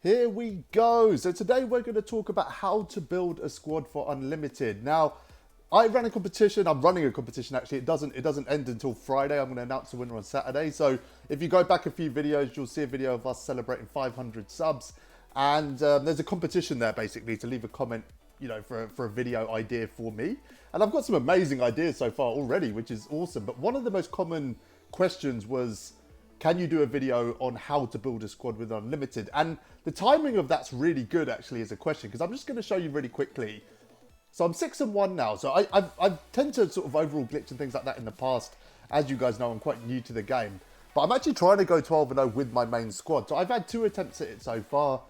Here we go. So today we're going to talk about how to build a squad for Unlimited. Now, I ran a competition. I'm running a competition actually. It doesn't end until Friday. I'm going to announce the winner on Saturday. So if you go back a few videos, you'll see a video of us celebrating 500 subs. And there's a competition there basically to leave a comment, for a video idea for me. And I've got some amazing ideas so far already, which is awesome. But one of the most common questions was, can you do a video on how to build a squad with Unlimited? And the timing of that's really good actually as a question, because I'm just going to show you really quickly. So I'm 6-1 now. So I've tend to sort of overall glitch and things like that in the past. As you guys know, I'm quite new to the game. But I'm actually trying to go 12-0 with my main squad. So I've had 2 attempts at it so far.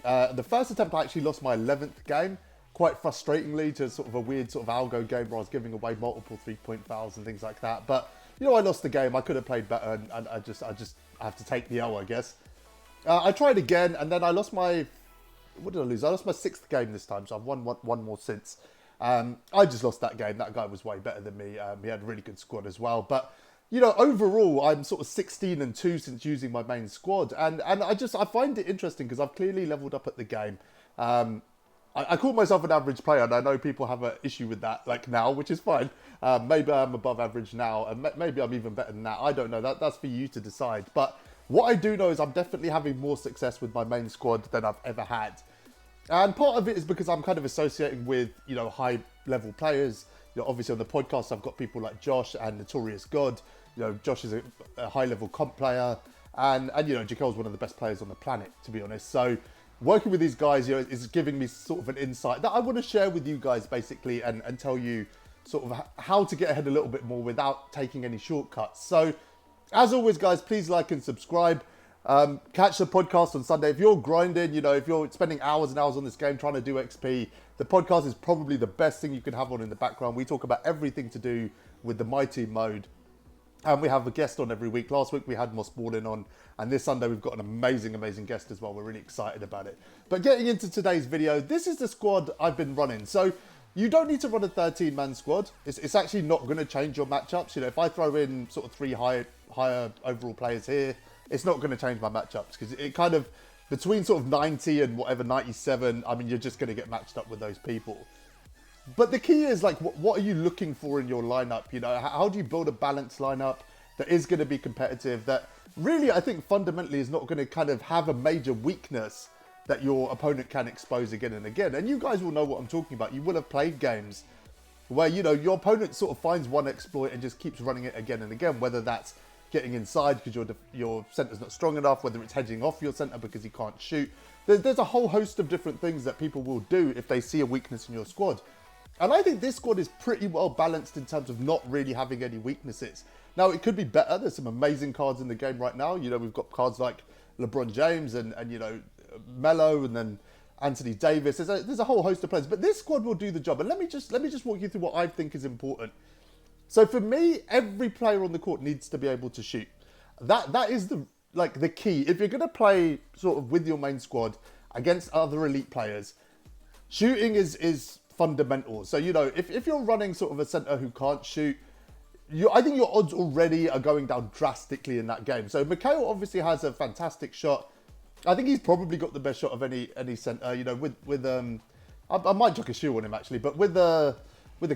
The first attempt, I actually lost my 11th game. Quite frustratingly to sort of a weird sort of algo game where I was giving away multiple 3-point fouls and things like that. But, I lost the game. I could have played better and I just have to take the L, I guess. I tried again and then I lost my... What did I lose? I lost my 6th game this time, so I've won one more since. I just lost that game. That guy was way better than me. He had a really good squad as well. But, overall, I'm sort of 16-2 since using my main squad. And I find it interesting because I've clearly leveled up at the game. I call myself an average player, and I know people have an issue with that, like now, which is fine. Maybe I'm above average now, and maybe I'm even better than that. I don't know. That's for you to decide. But what I do know is I'm definitely having more success with my main squad than I've ever had. And part of it is because I'm kind of associating with, high-level players. Obviously on the podcast, I've got people like Josh and Notorious God. Josh is a high-level comp player. And Jakel's one of the best players on the planet, to be honest. So working with these guys, is giving me sort of an insight that I want to share with you guys, basically, and tell you sort of how to get ahead a little bit more without taking any shortcuts. So, as always, guys, please like and subscribe. Catch the podcast on Sunday. If you're grinding, if you're spending hours and hours on this game trying to do XP, the podcast is probably the best thing you can have on in the background. We talk about everything to do with the MyTeam mode. And we have a guest on every week. Last week we had Moss Borden on, and this Sunday we've got an amazing guest as well. We're really excited about it. But getting into today's video, this is the squad I've been running. So you don't need to run a 13-man squad. It's actually not going to change your matchups. If I throw in sort of 3 higher overall players here, it's not going to change my matchups because it kind of, between sort of 90 and whatever, 97, I mean, you're just going to get matched up with those people. But the key is, like, what are you looking for in your lineup? How do you build a balanced lineup that is going to be competitive, that really, I think, fundamentally is not going to kind of have a major weakness that your opponent can expose again and again? And you guys will know what I'm talking about. You will have played games where, your opponent sort of finds one exploit and just keeps running it again and again, whether that's getting inside because your centre's not strong enough, whether it's hedging off your centre because he can't shoot. There's a whole host of different things that people will do if they see a weakness in your squad. And I think this squad is pretty well balanced in terms of not really having any weaknesses. Now, it could be better. There's some amazing cards in the game right now. We've got cards like LeBron James and Melo, and then Anthony Davis. There's a whole host of players. But this squad will do the job. And let me just walk you through what I think is important. So for me, every player on the court needs to be able to shoot. That is the key. If you're going to play sort of with your main squad against other elite players, shooting is fundamental. So, if you're running sort of a centre who can't shoot, I think your odds already are going down drastically in that game. So Mikhail obviously has a fantastic shot. I think he's probably got the best shot of any centre. I might chuck a shoe on him actually, but with the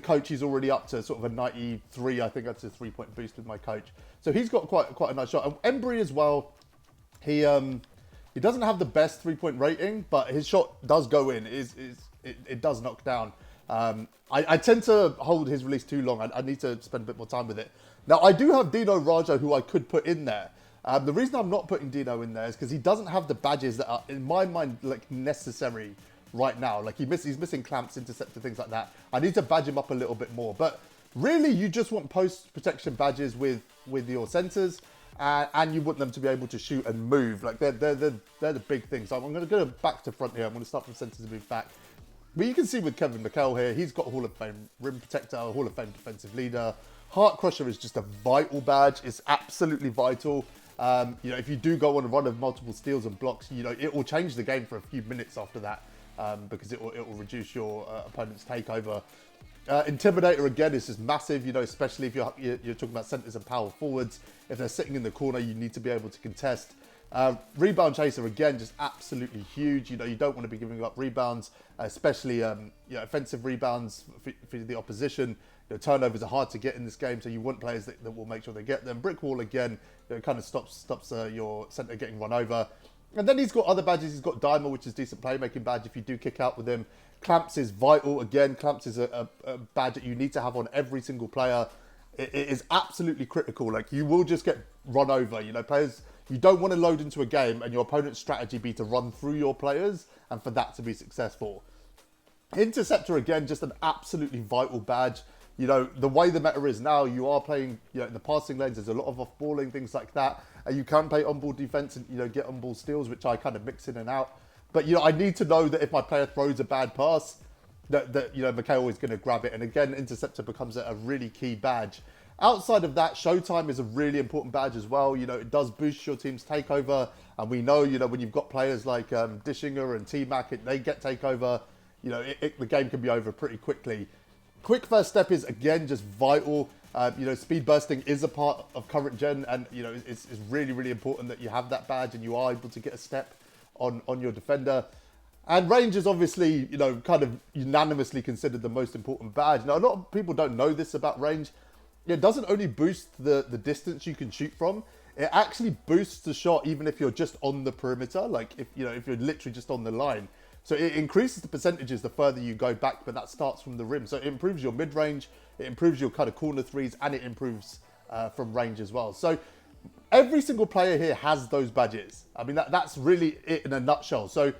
coach, he's already up to sort of a 93. I think that's a 3-point boost with my coach. So he's got quite a nice shot. And Embry as well. He doesn't have the best 3-point rating, but his shot does go in. It does knock down. I tend to hold his release too long. I need to spend a bit more time with it. Now, I do have Dino Rajo, who I could put in there. The reason I'm not putting Dino in there is because he doesn't have the badges that are, in my mind, necessary right now. He's missing clamps, interceptor, things like that. I need to badge him up a little bit more. But really, you just want post-protection badges with your centers. And you want them to be able to shoot and move. They're the big things. So I'm going to go back to front here. I'm going to start from centers and move back. But you can see with Kevin McHale here, he's got Hall of Fame rim protector, Hall of Fame defensive leader. Heart Crusher is just a vital badge. It's absolutely vital. If you do go on a run of multiple steals and blocks, it will change the game for a few minutes after that because it will reduce your opponent's takeover. Intimidator again is just massive, especially if you're talking about centers and power forwards. If they're sitting in the corner, you need to be able to contest. Rebound chaser, again, just absolutely huge. You know, you don't want to be giving up rebounds, especially offensive rebounds for the opposition. You know, turnovers are hard to get in this game, so you want players that will make sure they get them. Brick wall, again, it kind of stops your center getting run over. And then he's got other badges. He's got Dimer, which is decent playmaking badge if you do kick out with him. Clamps is vital. Again, Clamps is a badge that you need to have on every single player. It is absolutely critical. Like, you will just get run over. You know, players, you don't want to load into a game and your opponent's strategy be to run through your players and for that to be successful. Interceptor, again, just an absolutely vital badge. You know, the way the meta is now, you are playing, you know, in the passing lanes, there's a lot of off-balling, things like that. And you can play on-ball defense and, you know, get on-ball steals, which I kind of mix in and out. But, you know, I need to know that if my player throws a bad pass, that you know, Mikhail is going to grab it. And again, Interceptor becomes a really key badge. Outside of that, Showtime is a really important badge as well. You know, it does boost your team's takeover. And we know, you know, when you've got players like Dishinger and T-Mac, they get takeover, you know, the game can be over pretty quickly. Quick first step is, again, just vital. You know, speed bursting is a part of current gen, and, you know, it's really, really important that you have that badge and you are able to get a step on your defender. And range is obviously, you know, kind of unanimously considered the most important badge. Now, a lot of people don't know this about range. It doesn't only boost the distance you can shoot from, it actually boosts the shot even if you're just on the perimeter, like if you're literally just on the line. So it increases the percentages the further you go back, but that starts from the rim. So it improves your mid-range, it improves your kind of corner threes, and it improves from range as well. So every single player here has those badges. I mean, that's really it in a nutshell. So,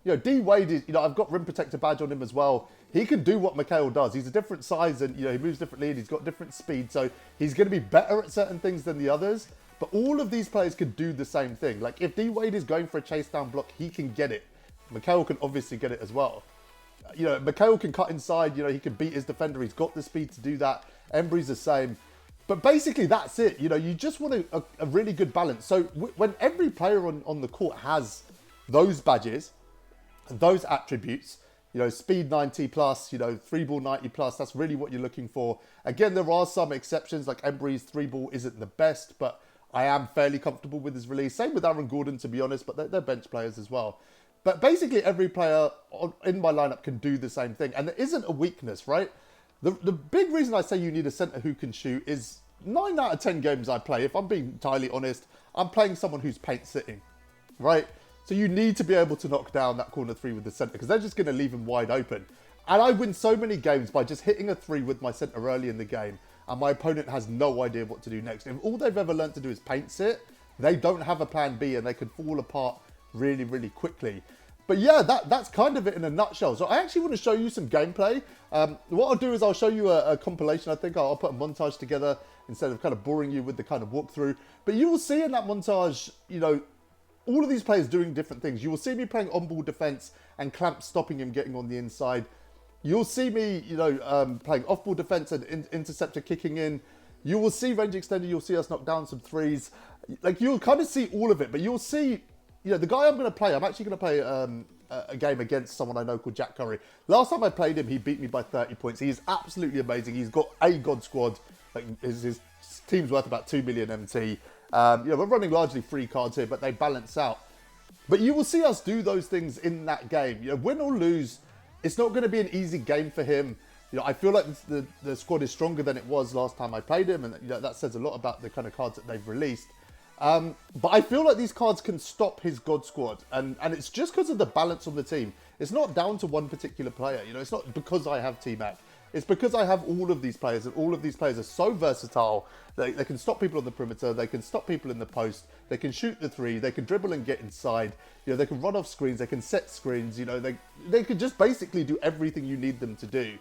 you know, D Wade is, you know, I've got rim protector badge on him as well. He can do what Mikhail does. He's a different size and, you know, he moves differently and he's got different speed. So he's going to be better at certain things than the others. But all of these players can do the same thing. Like, if D Wade is going for a chase down block, he can get it. Mikhail can obviously get it as well. You know, Mikhail can cut inside. You know, he can beat his defender. He's got the speed to do that. Embry's the same. But basically, that's it. You know, you just want a really good balance. So when every player on the court has those badges, those attributes, you know, speed 90 plus, you know, 3-ball 90 plus, that's really what you're looking for. Again, there are some exceptions, like Embry's 3-ball isn't the best, but I am fairly comfortable with his release. Same with Aaron Gordon, to be honest, but they're bench players as well. But basically, every player in my lineup can do the same thing. And there isn't a weakness, right? The big reason I say you need a center who can shoot is 9 out of 10 games I play, if I'm being entirely honest, I'm playing someone who's paint sitting, right? So you need to be able to knock down that corner three with the center because they're just going to leave him wide open. And I win so many games by just hitting a three with my center early in the game, and my opponent has no idea what to do next. If all they've ever learned to do is paint sit, they don't have a plan B and they can fall apart really, really quickly. But yeah, that's kind of it in a nutshell. So I actually want to show you some gameplay. What I'll do is I'll show you a compilation. I think I'll put a montage together instead of kind of boring you with the kind of walkthrough. But you will see in that montage, you know, all of these players doing different things. You will see me playing on-ball defense and Clamp stopping him getting on the inside. You'll see me, you know, playing off-ball defense and Interceptor kicking in. You will see range extender. You'll see us knock down some threes. Like, you'll kind of see all of it, but you'll see, you know, the guy I'm going to play, I'm actually going to play a game against someone I know called Jack Curry. Last time I played him, he beat me by 30 points. He is absolutely amazing. He's got a God squad. Like, his team's worth about 2 million MT. You know, we're running largely free cards here, but they balance out. But you will see us do those things in that game. You know, win or lose, it's not going to be an easy game for him. You know, I feel like the squad is stronger than it was last time I played him, and you know, that says a lot about the kind of cards that they've released. But I feel like these cards can stop his God squad, and it's just because of the balance on the team. It's not down to one particular player. You know, it's not because I have T-Mac. It's because I have all of these players, and all of these players are so versatile. They can stop people on the perimeter, they can stop people in the post, they can shoot the three, they can dribble and get inside, you know, they can run off screens, they can set screens, you know, they can just basically do everything you need them to do,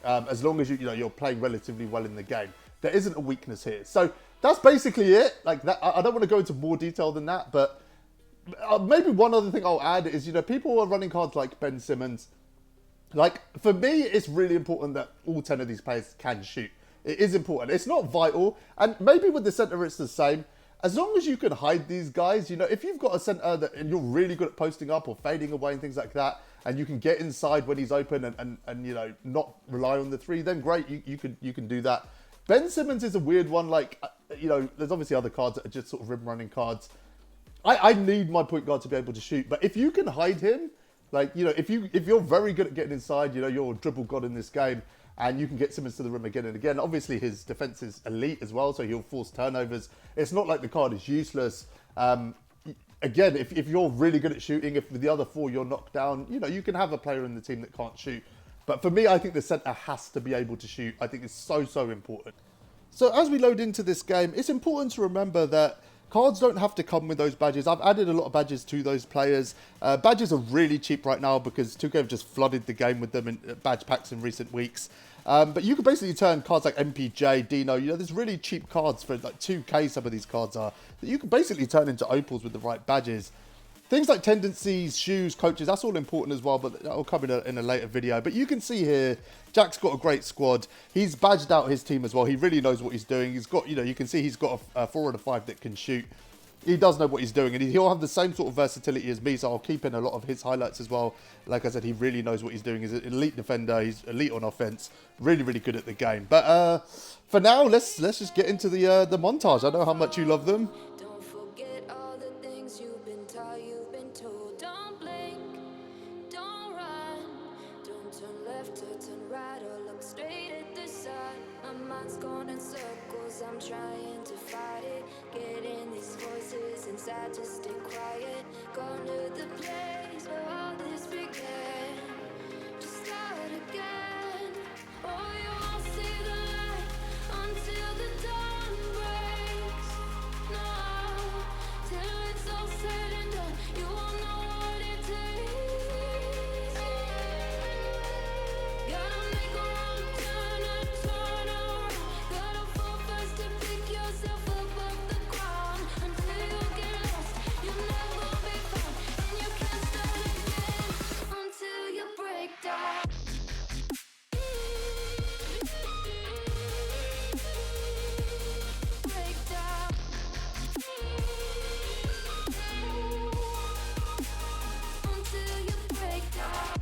as long as you're playing relatively well in the game. There isn't a weakness here. So that's basically it. Like that, I don't want to go into more detail than that, but maybe one other thing I'll add is, you know, people are running cards like Ben Simmons. Like, for me, it's really important that all 10 of these players can shoot. It is important. It's not vital. And maybe with the center, it's the same. As long as you can hide these guys, you know, if you've got a center and you're really good at posting up or fading away and things like that, and you can get inside when he's open and you know, not rely on the three, then great, you can do that. Ben Simmons is a weird one. Like, you know, there's obviously other cards that are just sort of rim running cards. I need my point guard to be able to shoot. But if you can hide him, like, you know, if you're very good at getting inside, you know, you're a dribble god in this game, and you can get Simmons to the rim again and again. Obviously, his defense is elite as well, so he'll force turnovers. It's not like the card is useless. Again, if you're really good at shooting, if with the other four you're knocked down, you know, you can have a player in the team that can't shoot. But for me, I think the center has to be able to shoot. I think it's so, so important. So as we load into this game, it's important to remember that cards don't have to come with those badges. I've added a lot of badges to those players. Badges are really cheap right now because 2K have just flooded the game with them in badge packs in recent weeks. But you can basically turn cards like MPJ, Dino, you know, there's really cheap cards for like 2K, some of these cards are, that you can basically turn into opals with the right badges. Things like tendencies, shoes, coaches, that's all important as well, but that'll come in a later video. But you can see here, Jack's got a great squad. He's badged out his team as well. He really knows what he's doing. He's got, you know, you can see he's got a 4 and a 5 that can shoot. He does know what he's doing, and he'll have the same sort of versatility as me, so I'll keep in a lot of his highlights as well. Like I said, he really knows what he's doing. He's an elite defender. He's elite on offense. Really, really good at the game. But for now, let's just get into the montage. I know how much you love them. Don't forget all the things you've been taught, you've been told. Don't blink, don't run, don't turn left or turn right or look straight at the sun. My mind's going in circles, I'm trying to fight it. Getting these voices inside to stay quiet. Gone to the place where all this began. Just start again. Oh, you won't see the light until the dawn breaks. No, till it's all said and done, you won't know what it takes. Gotta make a wrong turn and turn around. Gotta fall first to pick yourself up off the ground. Until you get lost, you'll never be found. And you can't start again until you break down. Break down. Until you break down.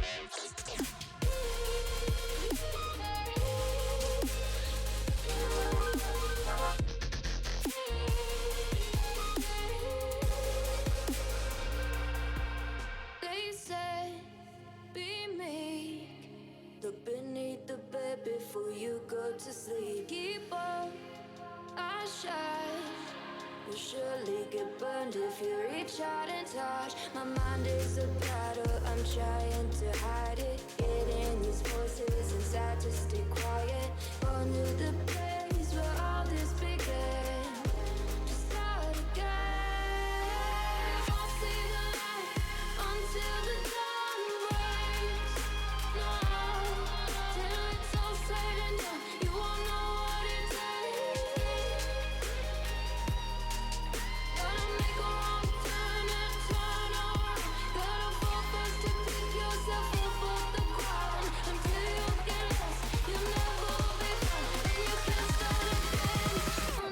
They said, be meek. Look beneath the bed before you go to sleep. Keep on, I shine. You'll surely get burned if you reach out and touch. My mind is a battle, I'm trying to hide it. Getting these voices inside to stay quiet. Gone to the place where all this began. Just start again. Won't see the light until the dawn breaks. No, till it's all said and done, you won't know what it takes. Gotta make a wrong turn and turn around. Gotta fall first to pick yourself up off the ground. Until you get lost, you'll never be found. And you can't start again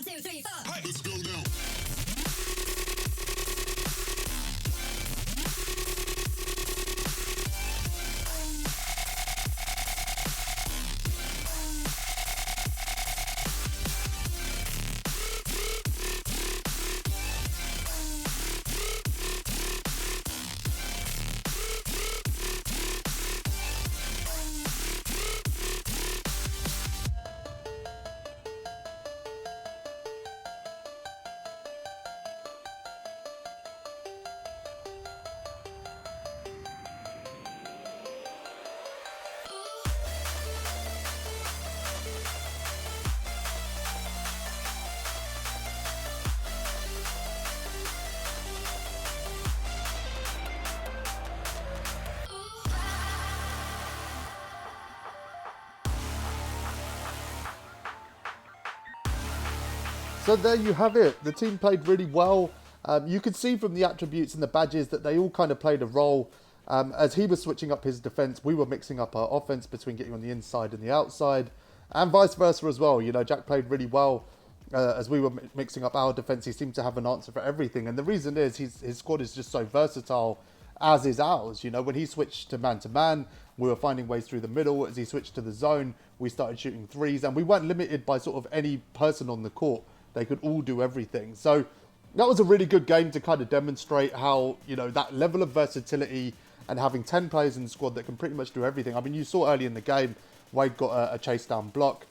2, 3, 4. Hey, let's go now. So there you have it. The team played really well. You could see from the attributes and the badges that they all kind of played a role. As he was switching up his defense, we were mixing up our offense between getting on the inside and the outside, and vice versa as well. You know, Jack played really well. As we were mixing up our defense, he seemed to have an answer for everything. And the reason is his squad is just so versatile, as is ours. You know, when he switched to man, we were finding ways through the middle. As he switched to the zone, we started shooting threes, and we weren't limited by sort of any person on the court. They could all do everything. So that was a really good game to kind of demonstrate how, you know, that level of versatility and having 10 players in the squad that can pretty much do everything. I mean, you saw early in the game, Wade got a chase down block.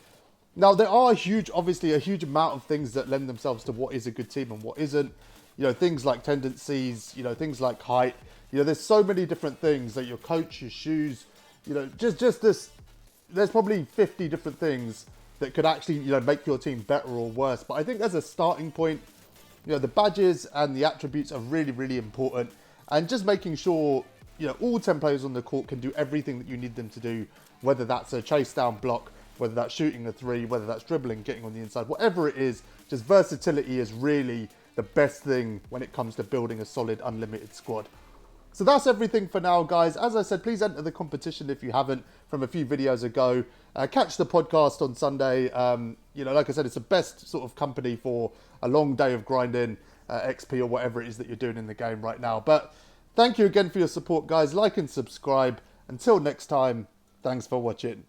Now, there are obviously a huge amount of things that lend themselves to what is a good team and what isn't. You know, things like tendencies, you know, things like height. You know, there's so many different things that your coach, your shoes, you know, just this, there's probably 50 different things that could actually, you know, make your team better or worse. But I think as a starting point, you know, the badges and the attributes are really, really important. And just making sure, you know, all 10 players on the court can do everything that you need them to do, whether that's a chase down block, whether that's shooting a three, whether that's dribbling, getting on the inside, whatever it is, just versatility is really the best thing when it comes to building a solid, unlimited squad. So that's everything for now, guys. As I said, please enter the competition if you haven't from a few videos ago. Catch the podcast on Sunday. You know, like I said, it's the best sort of company for a long day of grinding XP or whatever it is that you're doing in the game right now. But thank you again for your support, guys. Like and subscribe. Until next time, thanks for watching.